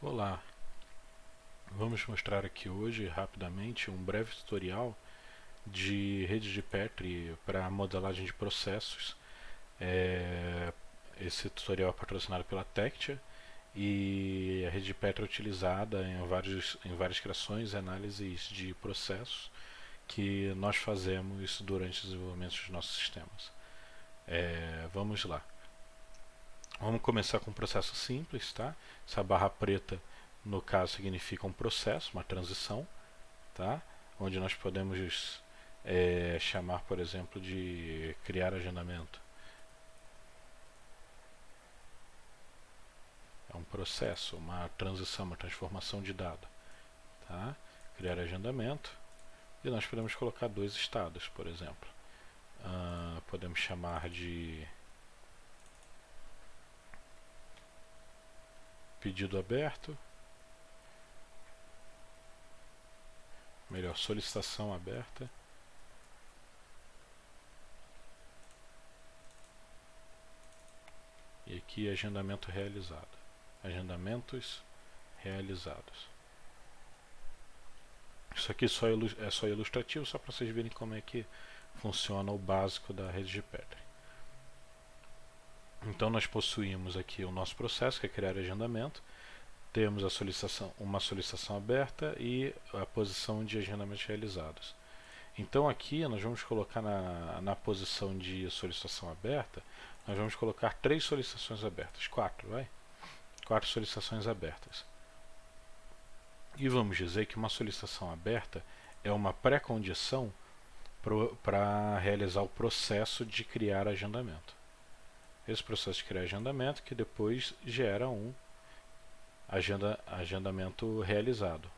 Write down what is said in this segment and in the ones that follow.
Olá, vamos mostrar aqui hoje rapidamente um breve tutorial de rede de Petri para modelagem de processos. Esse tutorial é patrocinado pela Tectia e a rede de Petri é utilizada em várias criações e análises de processos que nós fazemos durante o desenvolvimento dos nossos sistemas. Vamos lá. Vamos começar com um processo simples, tá? Essa barra preta, no caso, significa um processo, uma transição, tá? Onde nós podemos chamar, por exemplo, de criar agendamento. É um processo, uma transição, uma transformação de dado, tá? Criar agendamento. E nós podemos colocar dois estados, por exemplo. Podemos chamar de pedido aberto, melhor, solicitação aberta, e aqui agendamento realizado, agendamentos realizados. Isso aqui é só ilustrativo, só para vocês verem como é que funciona o básico da rede de Petri. Então nós possuímos aqui o nosso processo, que é criar agendamento. Temos uma solicitação aberta e a posição de agendamentos realizados. Então aqui nós vamos colocar na posição de solicitação aberta, nós vamos colocar 3 solicitações abertas, 4, vai? 4 solicitações abertas. E vamos dizer que uma solicitação aberta é uma pré-condição para realizar o processo de criar agendamento. Esse processo de criar agendamento que depois gera um agendamento realizado.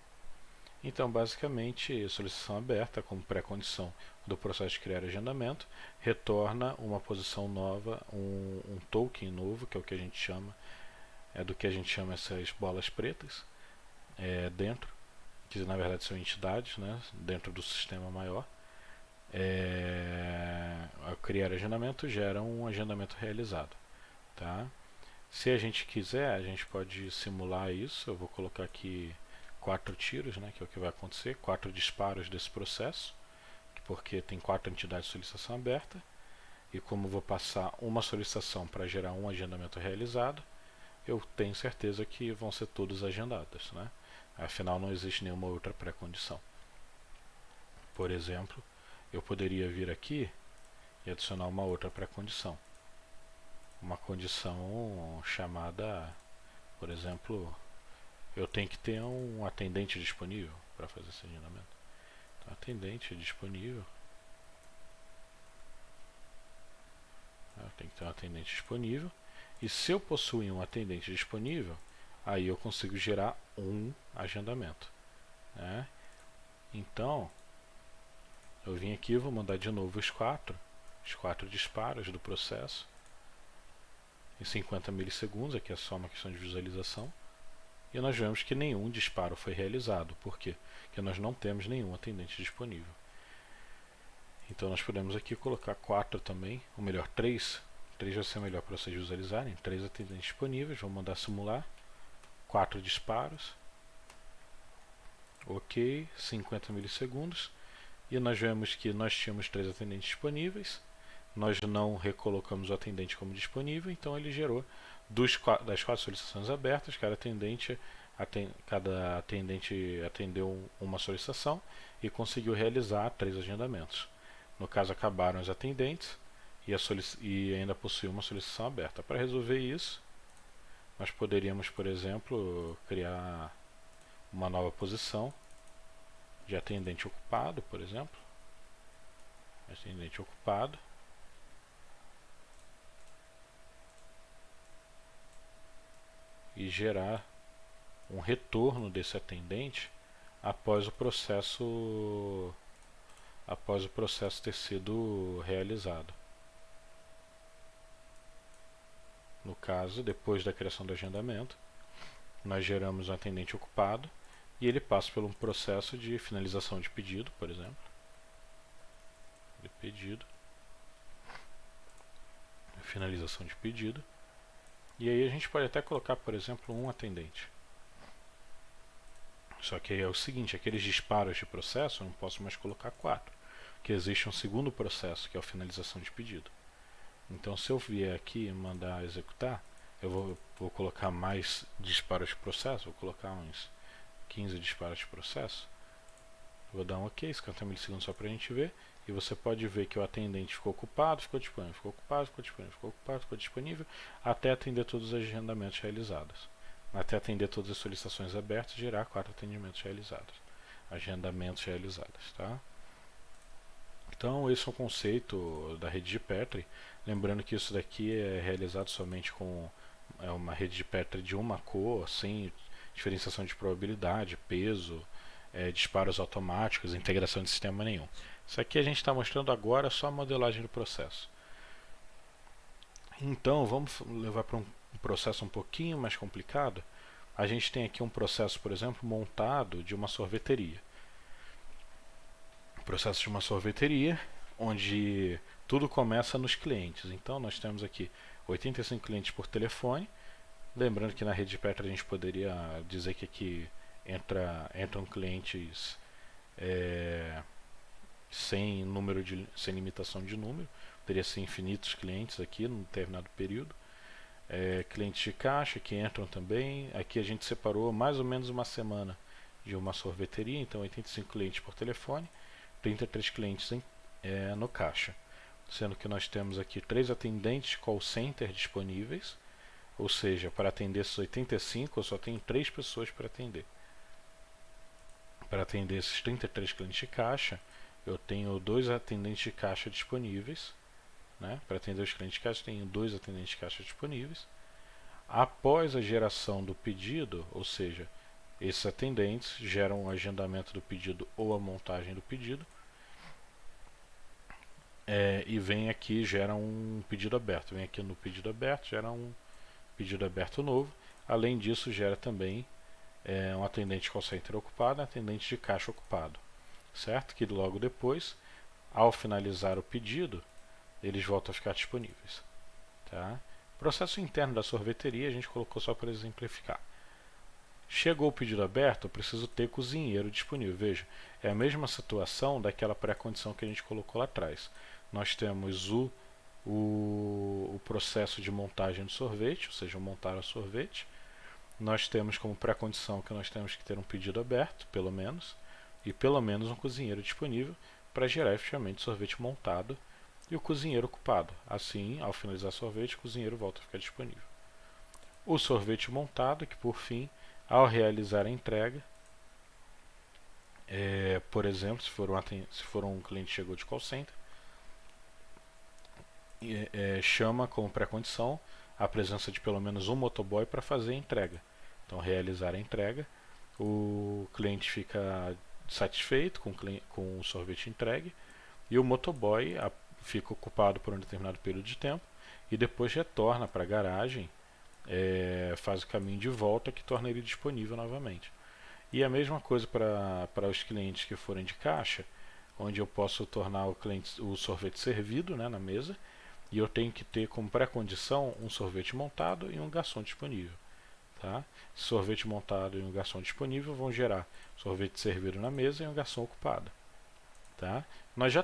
Então, basicamente, a solicitação aberta, como pré-condição do processo de criar agendamento, retorna uma posição nova, um token novo, que é o que a gente chama, do que a gente chama essas bolas pretas, dentro, que na verdade são entidades, né, dentro do sistema maior. Ao criar agendamento, gera um agendamento realizado, tá? Se a gente quiser, a gente pode simular isso. Eu vou colocar aqui 4 tiros, né, que é o que vai acontecer, 4 disparos desse processo, porque tem 4 entidades de solicitação aberta, e como vou passar uma solicitação para gerar um agendamento realizado, eu tenho certeza que vão ser todos agendados, né? Afinal, não existe nenhuma outra pré-condição. Por exemplo, eu poderia vir aqui e adicionar uma outra pré-condição. Uma condição chamada, por exemplo, eu tenho que ter um atendente disponível para fazer esse agendamento. Então, atendente disponível. Eu tenho que ter um atendente disponível. E se eu possuir um atendente disponível, aí eu consigo gerar um agendamento, né? Então, eu vim aqui e vou mandar de novo os 4 disparos do processo em 50 milissegundos. Aqui é só uma questão de visualização. E nós vemos que nenhum disparo foi realizado. Por quê? Porque nós não temos nenhum atendente disponível. Então nós podemos aqui colocar 4 também, ou melhor, 3. 3 vai ser melhor para vocês visualizarem. 3 atendentes disponíveis, vou mandar simular. 4 disparos. Ok, 50 milissegundos. E nós vemos que nós tínhamos 3 atendentes disponíveis. Nós não recolocamos o atendente como disponível, então ele gerou das 4 solicitações abertas, cada atendente atendeu uma solicitação e conseguiu realizar 3 agendamentos. No caso, acabaram os atendentes e ainda possui uma solicitação aberta. Para resolver isso, nós poderíamos, por exemplo, criar uma nova posição de atendente ocupado, por exemplo. Atendente ocupado. E gerar um retorno desse atendente após o processo ter sido realizado. No caso, depois da criação do agendamento, nós geramos um atendente ocupado e ele passa por um processo de finalização de pedido, por exemplo. De pedido. Finalização de pedido. E aí a gente pode até colocar, por exemplo, um atendente. Só que aí é o seguinte, aqueles disparos de processo eu não posso mais colocar 4, porque existe um segundo processo, que é a finalização de pedido. Então se eu vier aqui e mandar executar, eu vou colocar mais disparos de processo, vou colocar uns 15 disparos de processo. Vou dar um OK, 50 milissegundos só para a gente ver. E você pode ver que o atendente ficou ocupado, ficou disponível, ficou ocupado, ficou disponível, ficou ocupado, ficou disponível, até atender todos os agendamentos realizados. Até atender todas as solicitações abertas, gerar 4 atendimentos realizados. Agendamentos realizados, tá? Então esse é o conceito da rede de Petri. Lembrando que isso daqui é realizado somente com uma rede de Petri de uma cor, sem diferenciação de probabilidade, peso, disparos automáticos, integração de sistema nenhum. Isso aqui a gente está mostrando agora só a modelagem do processo. Então vamos levar para um processo um pouquinho mais complicado. A gente tem aqui um processo, por exemplo, montado de uma sorveteria. Processo de uma sorveteria, onde tudo começa nos clientes. Então nós temos aqui 85 clientes por telefone. Lembrando que na rede de Petri a gente poderia dizer que aqui entram clientes sem limitação de número. Poderia ser infinitos clientes aqui num determinado período. Clientes de caixa que entram também. Aqui a gente separou mais ou menos uma semana de uma sorveteria. Então 85 clientes por telefone, 33 clientes no caixa. Sendo que nós temos aqui 3 atendentes de call center disponíveis. Ou seja, para atender esses 85 eu só tenho 3 pessoas para atender. Para atender esses 33 clientes de caixa, eu tenho 2 atendentes de caixa disponíveis. Né? Para atender os clientes de caixa, eu tenho 2 atendentes de caixa disponíveis. Após a geração do pedido, ou seja, esses atendentes geram o agendamento do pedido ou a montagem do pedido. E vem aqui, gera um pedido aberto. Vem aqui no pedido aberto, gera um pedido aberto novo. Além disso, gera também um atendente de call center ocupado e um atendente de caixa ocupado. Certo? Que logo depois, ao finalizar o pedido, eles voltam a ficar disponíveis. Tá? Processo interno da sorveteria a gente colocou só para exemplificar. Chegou o pedido aberto, eu preciso ter cozinheiro disponível. Veja, é a mesma situação daquela pré-condição que a gente colocou lá atrás. Nós temos o processo de montagem do sorvete, ou seja, montar o sorvete. Nós temos como pré-condição que nós temos que ter um pedido aberto, pelo menos, e pelo menos um cozinheiro disponível para gerar efetivamente sorvete montado e o cozinheiro ocupado. Assim, ao finalizar o sorvete, o cozinheiro volta a ficar disponível. O sorvete montado, que por fim, ao realizar a entrega, por exemplo, se for um cliente que chegou de call center, chama como pré-condição a presença de pelo menos um motoboy para fazer a entrega. Então, realizar a entrega, o cliente fica satisfeito com o sorvete entregue e o motoboy fica ocupado por um determinado período de tempo e depois retorna para a garagem, faz o caminho de volta que torna ele disponível novamente. E a mesma coisa para os clientes que forem de caixa, onde eu posso tornar o sorvete servido, né, na mesa, e eu tenho que ter como pré-condição um sorvete montado e um garçom disponível. Tá? Sorvete montado e um garçom disponível vão gerar sorvete servido na mesa e um garçom ocupado. Tá? Nós já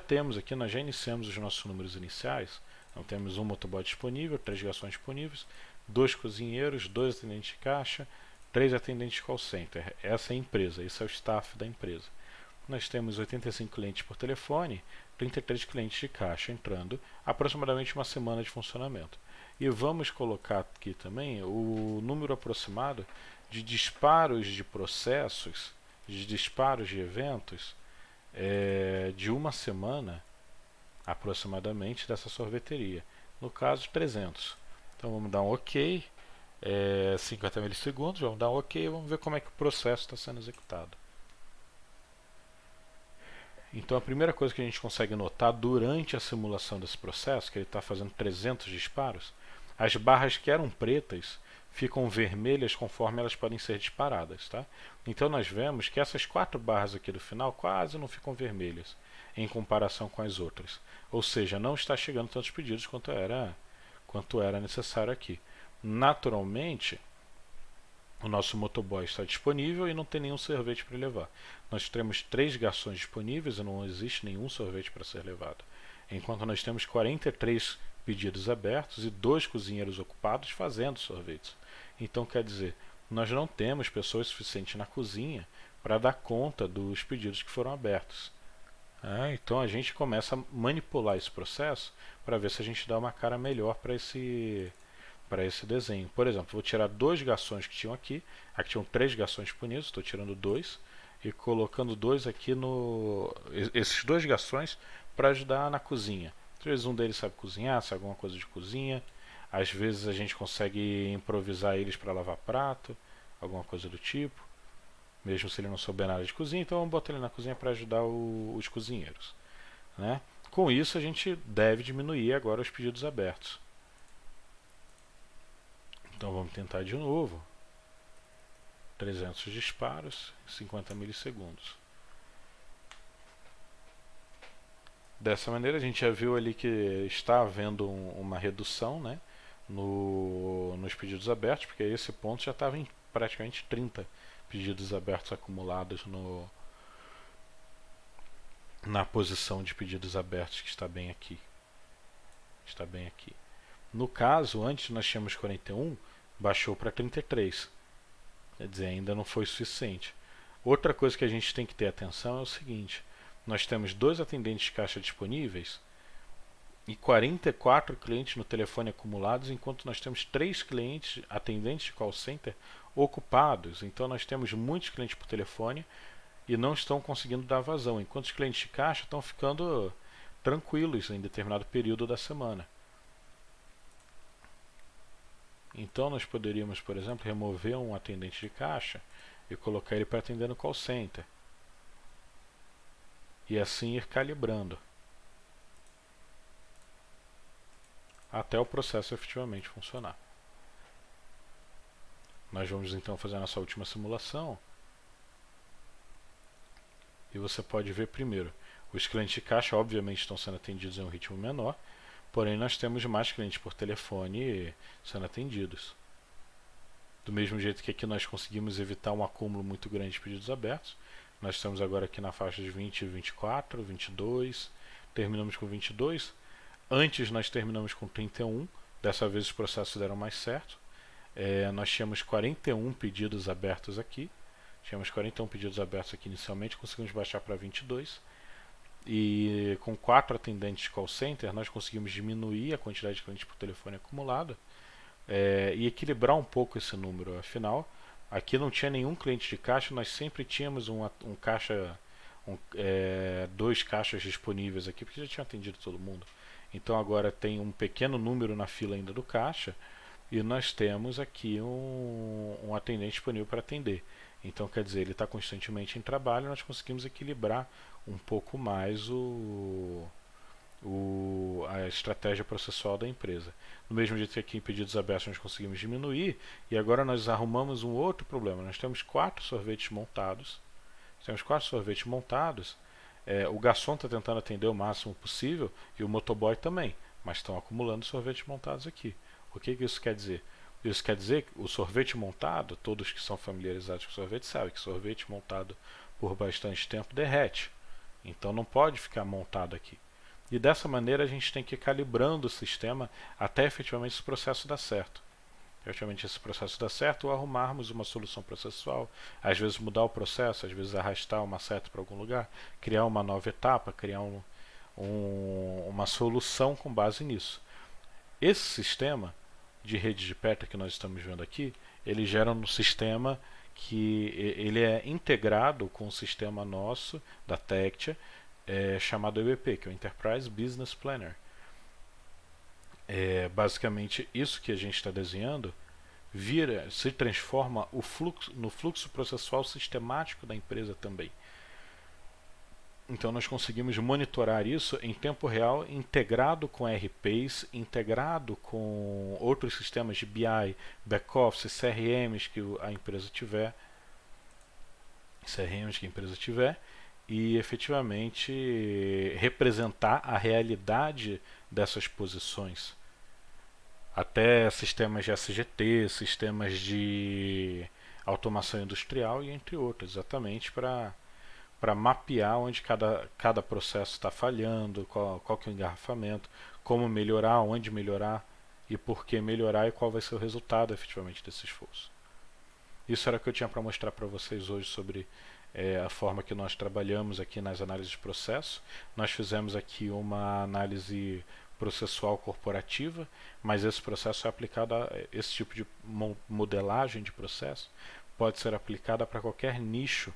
iniciamos os nossos números iniciais. Então temos um motoboy disponível, 3 garçons disponíveis, 2 cozinheiros, 2 atendentes de caixa, 3 atendentes de call center. Essa é a empresa, esse é o staff da empresa. Nós temos 85 clientes por telefone, 33 clientes de caixa entrando, aproximadamente uma semana de funcionamento. E vamos colocar aqui também o número aproximado de disparos de processos, de disparos de eventos, de uma semana aproximadamente dessa sorveteria. No caso, 300. Então vamos dar um OK, 50 milissegundos, vamos dar um OK e vamos ver como é que o processo está sendo executado. Então a primeira coisa que a gente consegue notar durante a simulação desse processo, que ele está fazendo 300 disparos, as barras que eram pretas ficam vermelhas conforme elas podem ser disparadas. Tá? Então nós vemos que essas 4 barras aqui do final quase não ficam vermelhas em comparação com as outras. Ou seja, não está chegando tantos pedidos quanto era necessário aqui. Naturalmente, o nosso motoboy está disponível e não tem nenhum sorvete para levar. Nós temos 3 garçons disponíveis e não existe nenhum sorvete para ser levado. Enquanto nós temos 43 pedidos abertos e 2 cozinheiros ocupados fazendo sorvetes. Então quer dizer, nós não temos pessoas suficientes na cozinha para dar conta dos pedidos que foram abertos. Então a gente começa a manipular esse processo para ver se a gente dá uma cara melhor para esse desenho. Por exemplo, vou tirar 2 garçons que tinham aqui. Aqui tinham 3 garçons disponíveis, estou tirando 2 e colocando 2 aqui no esses 2 garçons para ajudar na cozinha. Às vezes um deles sabe cozinhar, sabe alguma coisa de cozinha. Às vezes a gente consegue improvisar eles para lavar prato, alguma coisa do tipo. Mesmo se ele não souber nada de cozinha, então vamos botar ele na cozinha para ajudar os cozinheiros, né? Com isso a gente deve diminuir agora os pedidos abertos. Então vamos tentar de novo. 300 disparos, 50 milissegundos. Dessa maneira a gente já viu ali que está havendo uma redução, né, nos pedidos abertos, porque a esse ponto já estava em praticamente 30 pedidos abertos acumulados na posição de pedidos abertos que está bem aqui. Está bem aqui. No caso, antes nós tínhamos 41, baixou para 33. Quer dizer, ainda não foi suficiente. Outra coisa que a gente tem que ter atenção é o seguinte: nós temos 2 atendentes de caixa disponíveis e 44 clientes no telefone acumulados, enquanto nós temos 3 clientes, atendentes de call center, ocupados. Então nós temos muitos clientes por telefone e não estão conseguindo dar vazão, enquanto os clientes de caixa estão ficando tranquilos em determinado período da semana. Então nós poderíamos, por exemplo, remover um atendente de caixa e colocar ele para atender no call center. E assim ir calibrando até o processo efetivamente funcionar. Nós vamos então fazer a nossa última simulação. E você pode ver primeiro, os clientes de caixa obviamente estão sendo atendidos em um ritmo menor, porém nós temos mais clientes por telefone sendo atendidos. Do mesmo jeito que aqui nós conseguimos evitar um acúmulo muito grande de pedidos abertos, nós estamos agora aqui na faixa de 20, 24, 22, terminamos com 22. Antes nós terminamos com 31, dessa vez os processos deram mais certo. Nós tínhamos 41 pedidos abertos aqui. Tínhamos 41 pedidos abertos aqui inicialmente, conseguimos baixar para 22. E com 4 atendentes de call center, nós conseguimos diminuir a quantidade de clientes por telefone acumulado e equilibrar um pouco esse número. Afinal, aqui não tinha nenhum cliente de caixa, nós sempre tínhamos dois caixas disponíveis aqui, porque já tinha atendido todo mundo. Então agora tem um pequeno número na fila ainda do caixa e nós temos aqui um atendente disponível para atender. Então quer dizer, ele está constantemente em trabalho, nós conseguimos equilibrar um pouco mais a estratégia processual da empresa. Do mesmo jeito que aqui em pedidos abertos nós conseguimos diminuir, e agora nós arrumamos um outro problema. Nós temos 4 sorvetes montados. O garçom está tentando atender o máximo possível e o motoboy também, mas estão acumulando sorvetes montados aqui. O que isso quer dizer? Isso quer dizer que o sorvete montado, todos que são familiarizados com sorvete sabem que sorvete montado por bastante tempo derrete. Então não pode ficar montado aqui. E dessa maneira a gente tem que ir calibrando o sistema até efetivamente esse processo dar certo. Efetivamente esse processo dar certo ou arrumarmos uma solução processual, às vezes mudar o processo, às vezes arrastar uma seta para algum lugar, criar uma nova etapa, criar uma solução com base nisso. Esse sistema de rede de Petra que nós estamos vendo aqui, ele gera um sistema que ele é integrado com o sistema nosso da Tectia, chamado EBP, que é o Enterprise Business Planner. Basicamente isso que a gente está desenhando se transforma no fluxo processual sistemático da empresa também. Então nós conseguimos monitorar isso em tempo real, integrado com RPs, integrado com outros sistemas de BI, back-office, CRMs que a empresa tiver, e efetivamente representar a realidade dessas posições. Até sistemas de SGT, sistemas de automação industrial e entre outros, exatamente para mapear onde cada processo está falhando, qual que é o engarrafamento, como melhorar, onde melhorar e por que melhorar e qual vai ser o resultado efetivamente desse esforço. Isso era o que eu tinha para mostrar para vocês hoje sobre a forma que nós trabalhamos aqui nas análises de processo. Nós fizemos aqui uma análise processual corporativa, mas esse processo é aplicado a esse tipo de modelagem de processo, pode ser aplicada para qualquer nicho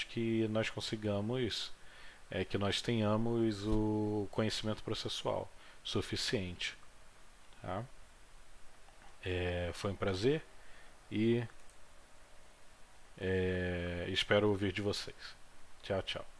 que nós consigamos, que nós tenhamos o conhecimento processual suficiente. Tá? Foi um prazer e espero ouvir de vocês. Tchau, tchau.